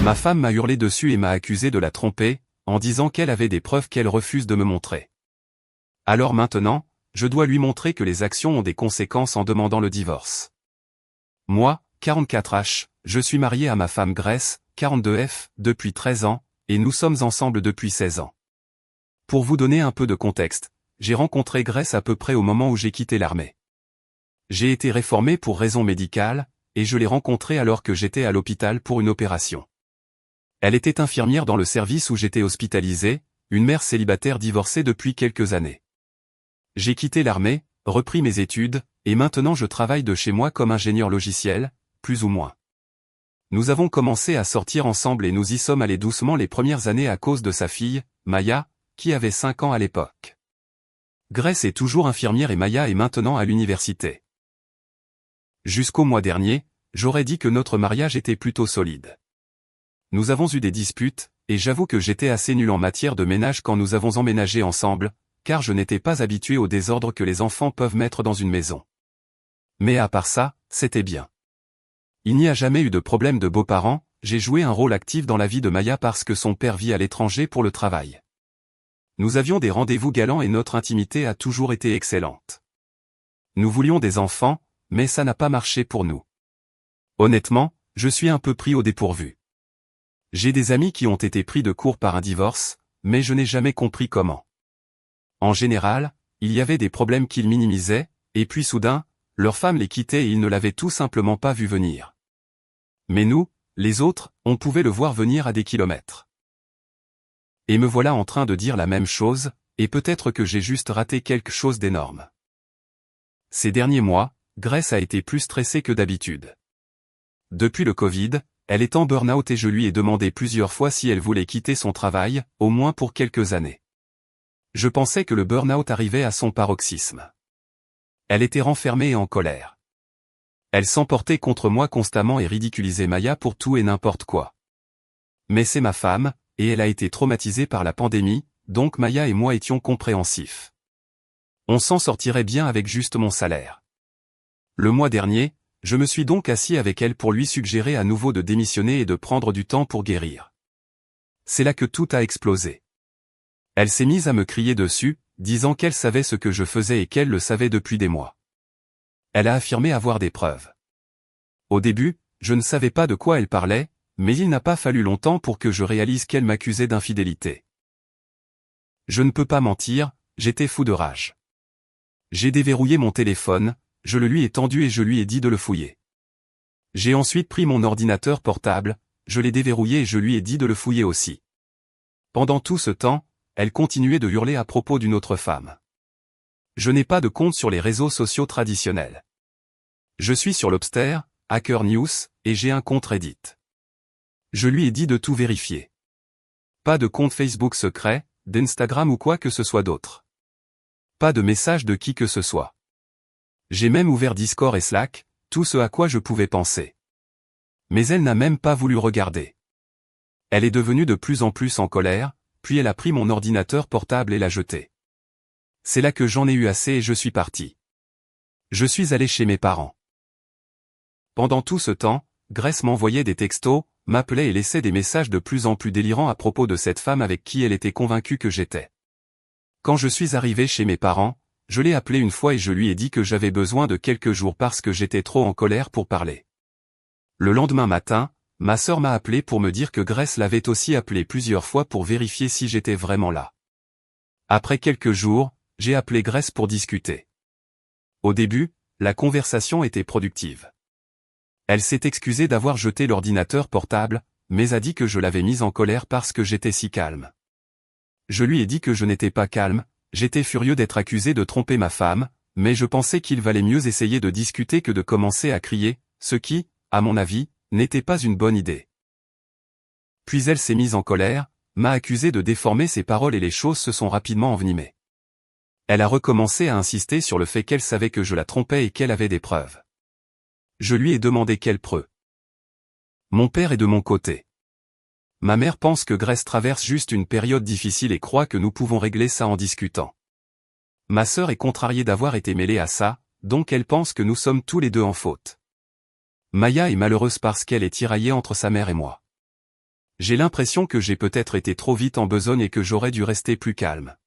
Ma femme m'a hurlé dessus et m'a accusé de la tromper, en disant qu'elle avait des preuves qu'elle refuse de me montrer. Alors maintenant, je dois lui montrer que les actions ont des conséquences en demandant le divorce. Moi, 44H, je suis marié à ma femme Grace, 42F, depuis 13 ans, et nous sommes ensemble depuis 16 ans. Pour vous donner un peu de contexte, j'ai rencontré Grace à peu près au moment où j'ai quitté l'armée. J'ai été réformé pour raisons médicales, et je l'ai rencontrée alors que j'étais à l'hôpital pour une opération. Elle était infirmière dans le service où j'étais hospitalisé, une mère célibataire divorcée depuis quelques années. J'ai quitté l'armée, repris mes études, et maintenant je travaille de chez moi comme ingénieur logiciel, plus ou moins. Nous avons commencé à sortir ensemble et nous y sommes allés doucement les premières années à cause de sa fille, Maya, qui avait 5 ans à l'époque. Grace est toujours infirmière et Maya est maintenant à l'université. Jusqu'au mois dernier, j'aurais dit que notre mariage était plutôt solide. Nous avons eu des disputes, et j'avoue que j'étais assez nul en matière de ménage quand nous avons emménagé ensemble, car je n'étais pas habitué au désordre que les enfants peuvent mettre dans une maison. Mais à part ça, c'était bien. Il n'y a jamais eu de problème de beaux-parents, j'ai joué un rôle actif dans la vie de Maya parce que son père vit à l'étranger pour le travail. Nous avions des rendez-vous galants et notre intimité a toujours été excellente. Nous voulions des enfants, mais ça n'a pas marché pour nous. Honnêtement, je suis un peu pris au dépourvu. J'ai des amis qui ont été pris de court par un divorce, mais je n'ai jamais compris comment. En général, il y avait des problèmes qu'ils minimisaient, et puis soudain, leur femme les quittait et ils ne l'avaient tout simplement pas vu venir. Mais nous, les autres, on pouvait le voir venir à des kilomètres. Et me voilà en train de dire la même chose, et peut-être que j'ai juste raté quelque chose d'énorme. Ces derniers mois, Grace a été plus stressée que d'habitude. Depuis le Covid, elle est en burn-out et je lui ai demandé plusieurs fois si elle voulait quitter son travail, au moins pour quelques années. Je pensais que le burn-out arrivait à son paroxysme. Elle était renfermée et en colère. Elle s'emportait contre moi constamment et ridiculisait Maya pour tout et n'importe quoi. Mais c'est ma femme, et elle a été traumatisée par la pandémie, donc Maya et moi étions compréhensifs. On s'en sortirait bien avec juste mon salaire. Le mois dernier, je me suis donc assis avec elle pour lui suggérer à nouveau de démissionner et de prendre du temps pour guérir. C'est là que tout a explosé. Elle s'est mise à me crier dessus, disant qu'elle savait ce que je faisais et qu'elle le savait depuis des mois. Elle a affirmé avoir des preuves. Au début, je ne savais pas de quoi elle parlait, mais il n'a pas fallu longtemps pour que je réalise qu'elle m'accusait d'infidélité. Je ne peux pas mentir, j'étais fou de rage. J'ai déverrouillé mon téléphone, je le lui ai tendu et je lui ai dit de le fouiller. J'ai ensuite pris mon ordinateur portable, je l'ai déverrouillé et je lui ai dit de le fouiller aussi. Pendant tout ce temps, elle continuait de hurler à propos d'une autre femme. Je n'ai pas de compte sur les réseaux sociaux traditionnels. Je suis sur Lobster, Hacker News, et j'ai un compte Reddit. Je lui ai dit de tout vérifier. Pas de compte Facebook secret, d'Instagram ou quoi que ce soit d'autre. Pas de message de qui que ce soit. J'ai même ouvert Discord et Slack, tout ce à quoi je pouvais penser. Mais elle n'a même pas voulu regarder. Elle est devenue de plus en plus en colère, puis elle a pris mon ordinateur portable et l'a jeté. C'est là que j'en ai eu assez et je suis parti. Je suis allé chez mes parents. Pendant tout ce temps, Grace m'envoyait des textos, m'appelait et laissait des messages de plus en plus délirants à propos de cette femme avec qui elle était convaincue que j'étais. Quand je suis arrivé chez mes parents, je l'ai appelée une fois et je lui ai dit que j'avais besoin de quelques jours parce que j'étais trop en colère pour parler. Le lendemain matin, ma sœur m'a appelé pour me dire que Grace l'avait aussi appelé plusieurs fois pour vérifier si j'étais vraiment là. Après quelques jours, j'ai appelé Grace pour discuter. Au début, la conversation était productive. Elle s'est excusée d'avoir jeté l'ordinateur portable, mais a dit que je l'avais mise en colère parce que j'étais si calme. Je lui ai dit que je n'étais pas calme, j'étais furieux d'être accusé de tromper ma femme, mais je pensais qu'il valait mieux essayer de discuter que de commencer à crier, ce qui, à mon avis, n'était pas une bonne idée. Puis elle s'est mise en colère, m'a accusé de déformer ses paroles et les choses se sont rapidement envenimées. Elle a recommencé à insister sur le fait qu'elle savait que je la trompais et qu'elle avait des preuves. Je lui ai demandé quelles preuves. Mon père est de mon côté. Ma mère pense que Grace traverse juste une période difficile et croit que nous pouvons régler ça en discutant. Ma sœur est contrariée d'avoir été mêlée à ça, donc elle pense que nous sommes tous les deux en faute. Maya est malheureuse parce qu'elle est tiraillée entre sa mère et moi. J'ai l'impression que j'ai peut-être été trop vite en besogne et que j'aurais dû rester plus calme.